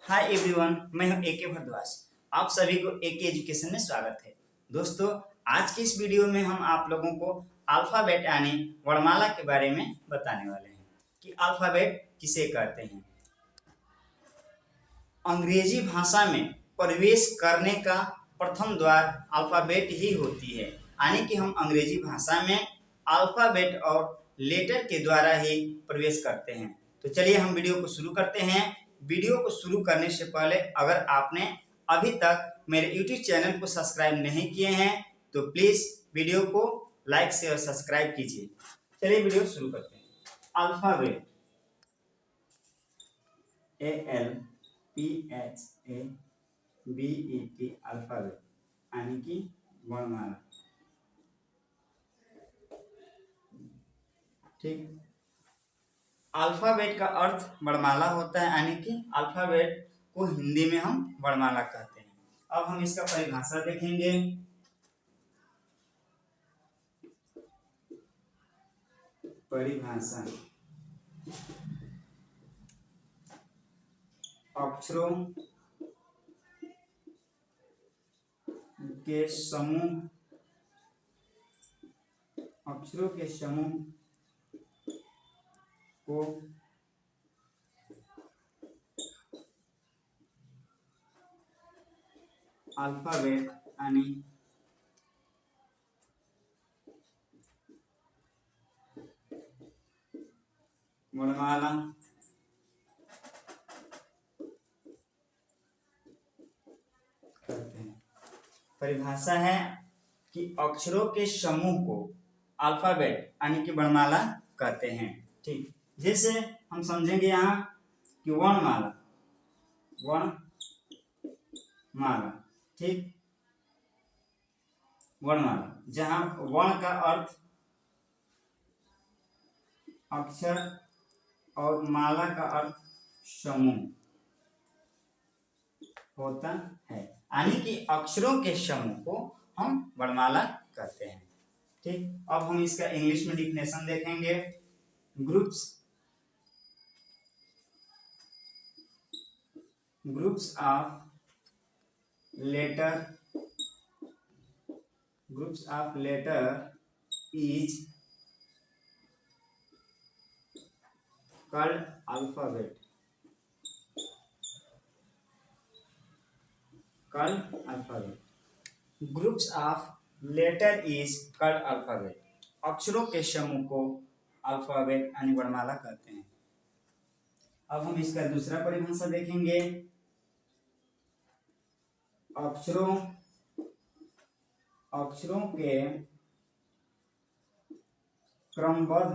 Hi everyone, मैं हूं एके भारद्वाज। आप सभी को एके एजुकेशन में स्वागत है। दोस्तों, आज की इस वीडियो में हम आप लोगों को अल्फाबेट यानी वर्णमाला के बारे में बताने वाले हैं कि अल्फाबेट किसे कहते हैं। अंग्रेजी भाषा में प्रवेश करने का प्रथम द्वार अल्फाबेट ही होती है, यानी कि हम अंग्रेजी भाषा में अल्फाबेट और लेटर के द्वारा ही प्रवेश करते हैं। तो चलिए हम वीडियो को शुरू करते हैं। वीडियो को शुरू करने से पहले अगर आपने अभी तक मेरे YouTube चैनल को सब्सक्राइब नहीं किए हैं तो प्लीज वीडियो को लाइक से और सब्सक्राइब कीजिए। चलिए वीडियो शुरू करते हैं। अल्फाबेट ALPHABET अल्फाबेट यानी कि वर्णमाला। ठीक, अल्फाबेट का अर्थ वर्णमाला होता है, यानी कि अल्फाबेट को हिंदी में हम वर्णमाला कहते हैं। अब हम इसका परिभाषा देखेंगे। परिभाषा अक्षरों के समूह को अल्फाबेट यानी वर्णमाला कहते हैं। परिभाषा है कि अक्षरों के समूह को अल्फाबेट यानी कि वर्णमाला कहते हैं। ठीक, जैसे हम समझेंगे यहाँ कि वर्णमाला, ठीक, वर्णमाला जहाँ वर्ण का अर्थ अक्षर और माला का अर्थ समूह होता है, यानी कि अक्षरों के समूह को हम वर्णमाला कहते हैं। ठीक, अब हम इसका इंग्लिश में डिफिनेशन देखेंगे। Groups of letter is called alphabet. Groups of letter is called alphabet. अक्षरों के समूह को अल्फाबेट यानी वर्णमाला कहते हैं। अब हम इसका दूसरा परिभाषा देखेंगे। अक्षरों के क्रमबद्ध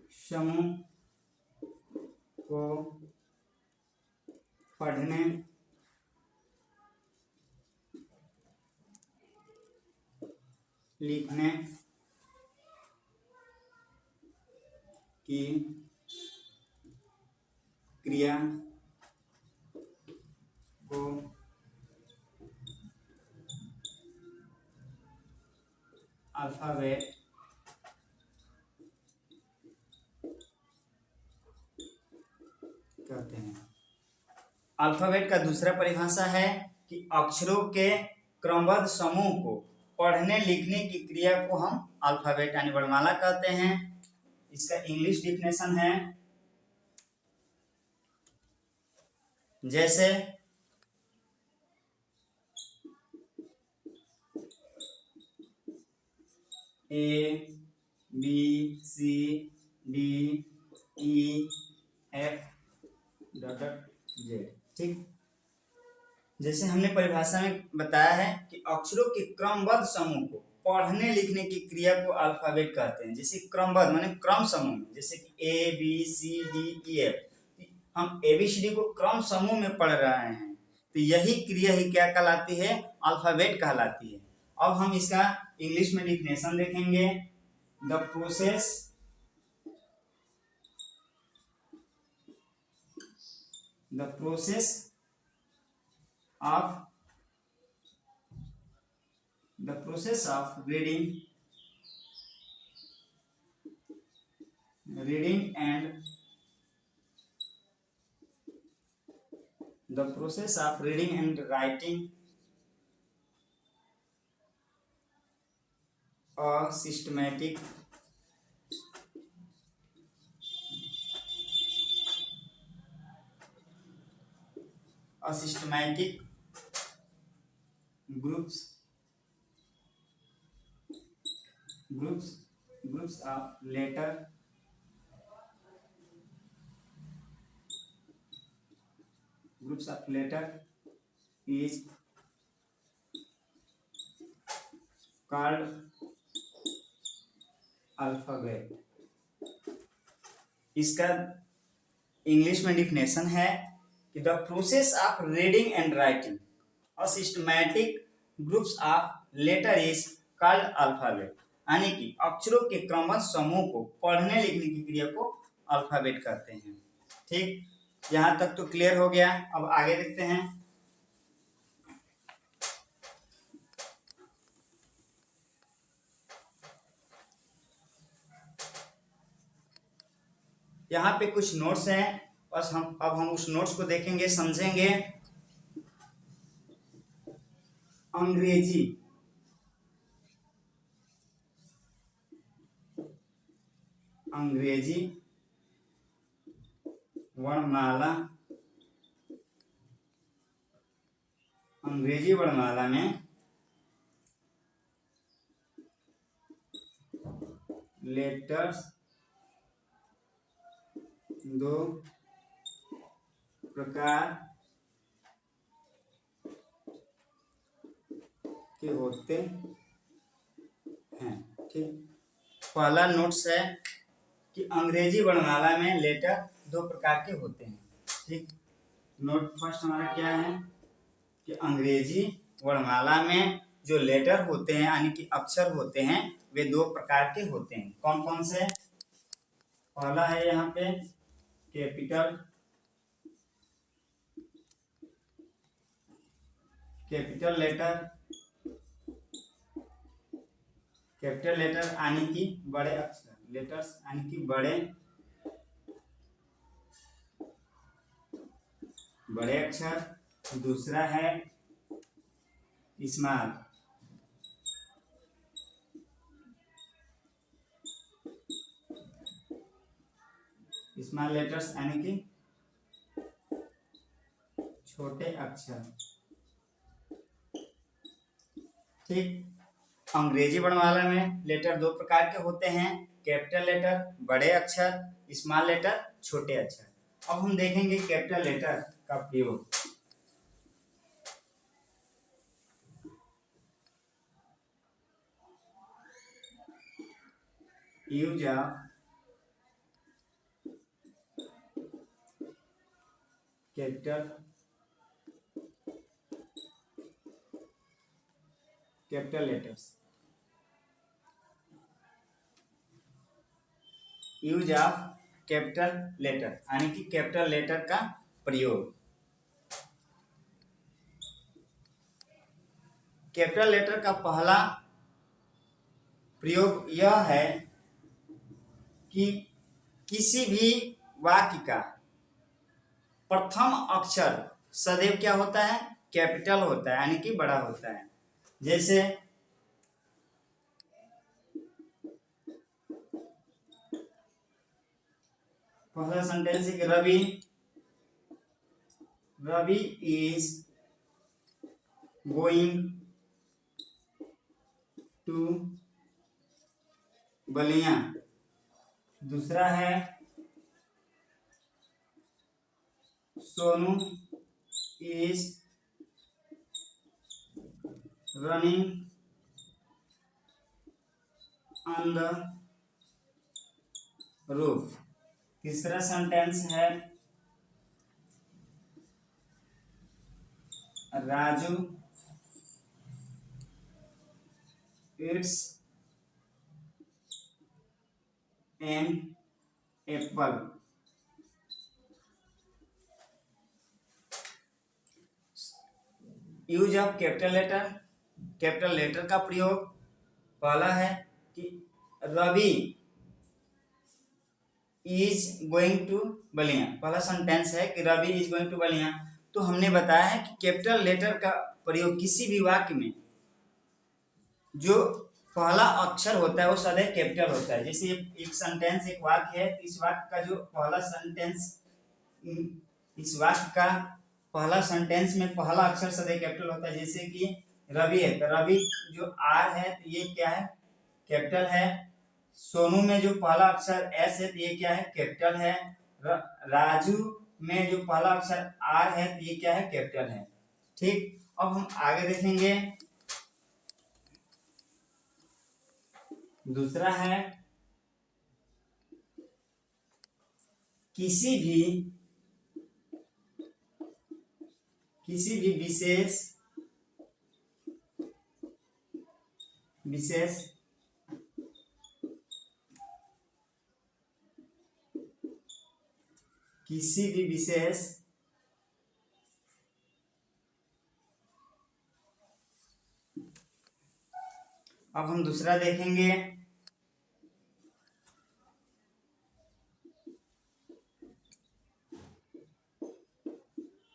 समूह को पढ़ने, लिखने की क्रिया को अल्फाबेट कहते हैं। अल्फाबेट का दूसरा परिभाषा है कि अक्षरों के क्रमबद्ध समूह को पढ़ने लिखने की क्रिया को हम अल्फाबेट यानी वर्णमाला कहते हैं। इसका इंग्लिश डिफिनेशन है जैसे ABCDEFG। ठीक, जैसे हमने परिभाषा में बताया है कि अक्षरों के क्रमबद्ध समूह को पढ़ने लिखने की क्रिया को अल्फाबेट कहते हैं। जैसे क्रमबद्ध माने क्रम समूह में, जैसे कि ABCDEF, हम ABCD को क्रम समूह में पढ़ रहे हैं तो यही क्रिया ही क्या कहलाती है? अल्फाबेट कहलाती है। अब हम इसका इंग्लिश में डिफिनेशन देखेंगे। The process of reading reading and the process of reading and writing a systematic groups of letter is called alphabet. इसका इंग्लिश में डिफिनेशन है कि the process of reading and writing a systematic groups of letter is called alphabet, यानी कि अक्षरों के क्रमबद्ध समूह को पढ़ने लिखने की क्रिया को अल्फाबेट कहते हैं। ठीक, यहाँ तक तो क्लियर हो गया। अब आगे देखते हैं। यहाँ पे कुछ नोट्स हैं, बस अब हम उस नोट्स को देखेंगे, समझेंगे। अंग्रेजी वर्णमाला में लेटर्स दो प्रकार के होते हैं। ठीक, पहला नोट्स है कि अंग्रेजी वर्णमाला में लेटर दो प्रकार के होते हैं। ठीक, नोट फर्स्ट हमारा क्या है कि अंग्रेजी वर्णमाला में जो लेटर होते हैं यानी कि अक्षर होते हैं वे दो प्रकार के होते हैं। कौन कौन से? पहला है यहाँ पे कैपिटल लेटर यानी कि बड़े अक्षर, लेटर्स यानी कि बड़े अक्षर। दूसरा है स्मॉल लेटर्स यानी कि छोटे अक्षर। ठीक, अंग्रेजी वर्णमाला में लेटर दो प्रकार के होते हैं, कैपिटल लेटर बड़े अक्षर, स्मॉल लेटर छोटे अक्षर। अब हम देखेंगे कैपिटल लेटर का प्रयोग। Use of capital letters. Use of capital letter यानी कि कैपिटल लेटर का प्रयोग। कैपिटल लेटर का पहला प्रयोग यह है कि किसी भी वाक्य का प्रथम अक्षर सदैव क्या होता है? कैपिटल होता है, यानी कि बड़ा होता है। जैसे पहला सेंटेंस है कि Ravi is going to Ballia. दूसरा है Sonu is running on the roof. तीसरा सेंटेंस है Raju it's an apple. Use of capital letter का प्रयोग। पहला है कि Ravi is going to Ballia, पहला सेंटेंस है कि Ravi is going to Ballia. तो हमने बताया है कि कैपिटल लेटर का प्रयोग किसी भी वाक्य में जो पहला अक्षर होता है वो सदैव कैपिटल होता है। जैसे एक सेंटेंस, एक वाक्य है, इस वाक्य का जो पहला सेंटेंस, इस वाक्य का पहला सेंटेंस में पहला अक्षर सदैव कैपिटल होता है। जैसे कि रवि है तो रवि जो आर है तो ये क्या है, कैपिटल है। सोनू में जो पहला अक्षर एस है तो ये क्या है, कैपिटल है। राजू में जो पहला अक्षर आर है तो ये क्या है, कैपिटल है। ठीक, अब हम आगे देखेंगे। दूसरा है किसी भी विशेष किसी भी विशेष अब हम दूसरा देखेंगे।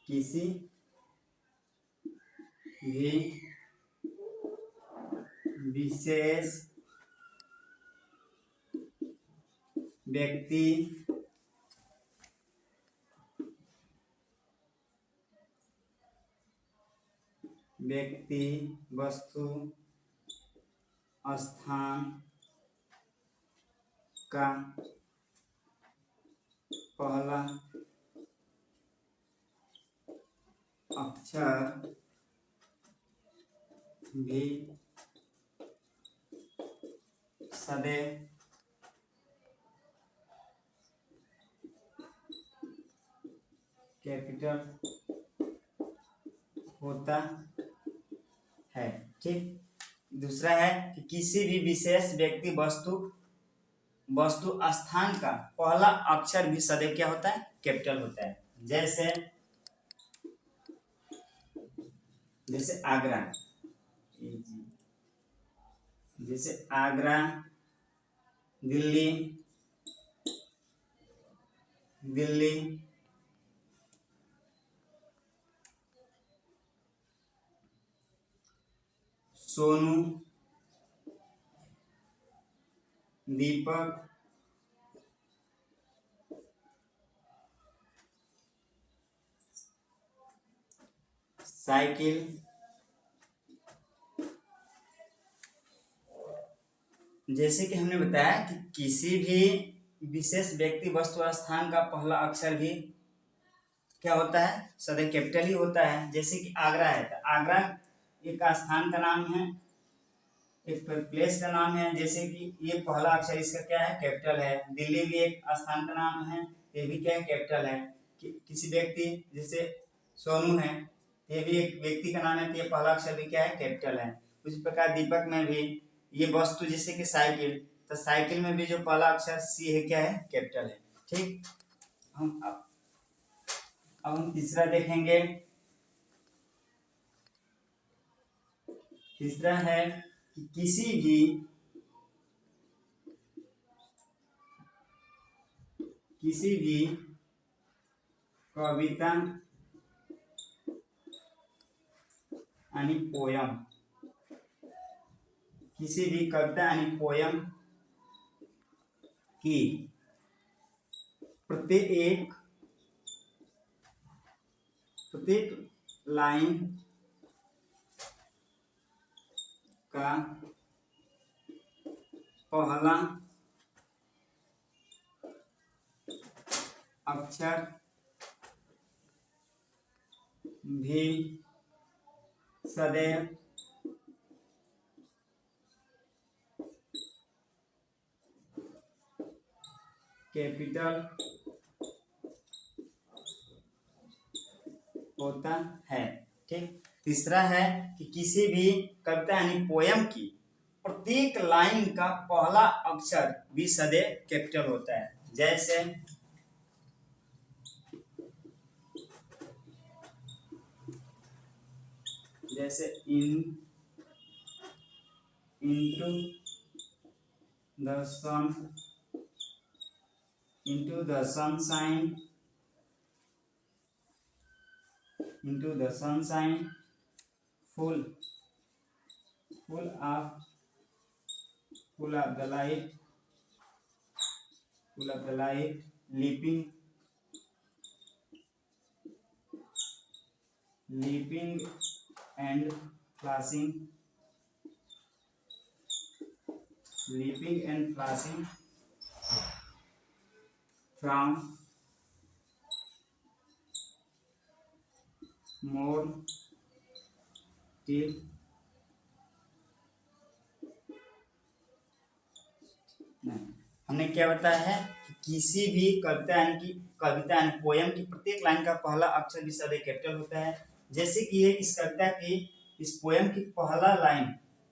किसी भी विशेष व्यक्ति वस्तु स्थान का पहला अक्षर भी सदैव कैपिटल होता है। ठीक, दूसरा है कि किसी भी विशेष व्यक्ति वस्तु स्थान का पहला अक्षर भी सदैव क्या होता है, कैपिटल होता है। जैसे आगरा, जैसे आगरा, दिल्ली, सोनू, दीपक, साइकिल। जैसे कि हमने बताया कि किसी भी विशेष व्यक्ति वस्तु स्थान का पहला अक्षर भी क्या होता है, सदैव कैपिटल ही होता है। जैसे कि आगरा है तो आगरा एक स्थान का नाम है, एक प्लेस का नाम है। जैसे कि ये पहला अक्षर इसका क्या है, कैपिटल है। दिल्ली भी एक स्थान का नाम है, ये भी क्या है, कैपिटल है। किसी व्यक्ति जैसे सोनू है, ये भी एक व्यक्ति का नाम है, तो ये पहला अक्षर भी क्या है, कैपिटल है। उसी प्रकार दीपक में भी ये वस्तु जैसे कि साइकिल, तो साइकिल में भी जो पहला अक्षर सी है क्या है, कैपिटल है। ठीक, अब हम तीसरा देखेंगे। तीसरा है कि किसी भी कविता यानी पोयम, किसी भी कविता यानी पोयम की प्रत्येक लाइन का पहला अक्षर भी सदैव कैपिटल होता है। ठीक, तीसरा है कि किसी भी कविता यानी पोयम की प्रत्येक लाइन का पहला अक्षर भी सदैव कैपिटल होता है। जैसे into the sun into the sunshine, full of the light, leaping and flashing, from morn till night। हमने क्या बताया है कि किसी भी कविता यानी पोयम की प्रत्येक लाइन का पहला अक्षर भी सदैव कैपिटल होता है। जैसे कि ये इस कविता की, इस पोयम की पहला लाइन,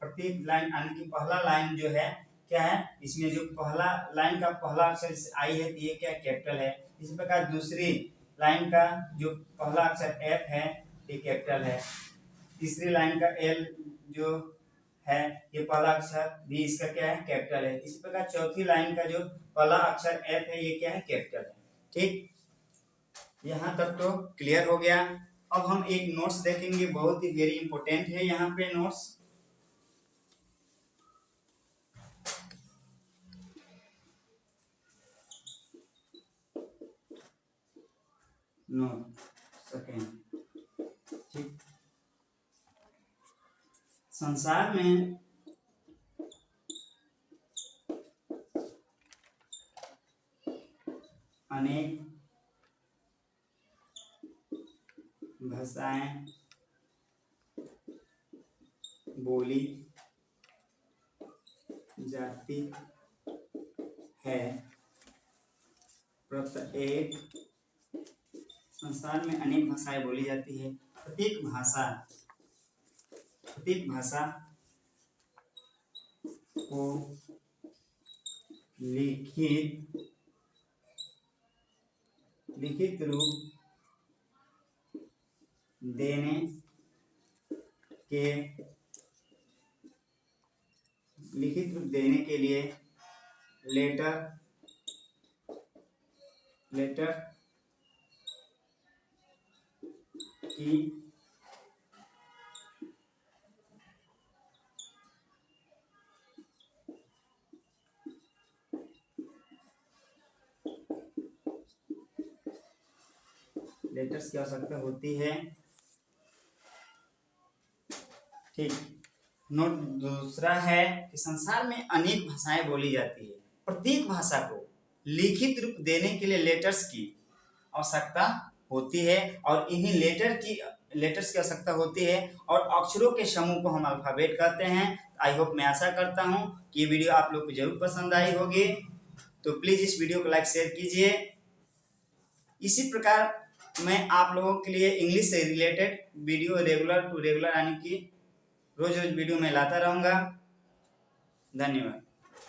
प्रत्येक लाइन यानी कि पहला लाइन जो है क्या है, इसमें जो पहला लाइन का पहला अक्षर आई है तो ये क्या कैपिटल है। इस प्रकार दूसरी लाइन का जो पहला अक्षर एफ है ये कैपिटल है। तीसरी लाइन का एल जो है ये पहला अक्षर भी इसका क्या है, कैपिटल है। इसी प्रकार चौथी लाइन का जो पहला अक्षर एफ है ये क्या है, कैपिटल है। ठीक, यहाँ तक तो क्लियर हो गया। अब हम एक नोट्स देखेंगे, बहुत ही वेरी इंपॉर्टेंट है यहाँ पे नोट्स। Note second. ठीक, संसार में अनेक भाषाएं बोली जाती है। प्रत्येक संसार में अनेक भाषाएं बोली जाती है। प्रत्येक भाषा को लिखित रूप देने के लिए लेटर की लेटर्स की आवश्यकता होती है। ठीक, नोट दूसरा है कि संसार में अनेक भाषाएं बोली जाती है। प्रत्येक भाषा को लिखित रूप देने के लिए लेटर्स की आवश्यकता होती है और इन्हीं लेटर्स की आवश्यकता होती है और अक्षरों के समूह को हम अल्फाबेट कहते हैं। आई होप, मैं आशा करता हूं कि ये वीडियो आप लोग को जरूर पसंद आई होगी। तो प्लीज इस वीडियो को लाइक शेयर कीजिए। इसी प्रकार मैं आप लोगों के लिए इंग्लिश से रिलेटेड वीडियो रेगुलर यानी कि रोज वीडियो में लाता रहूँगा। धन्यवाद।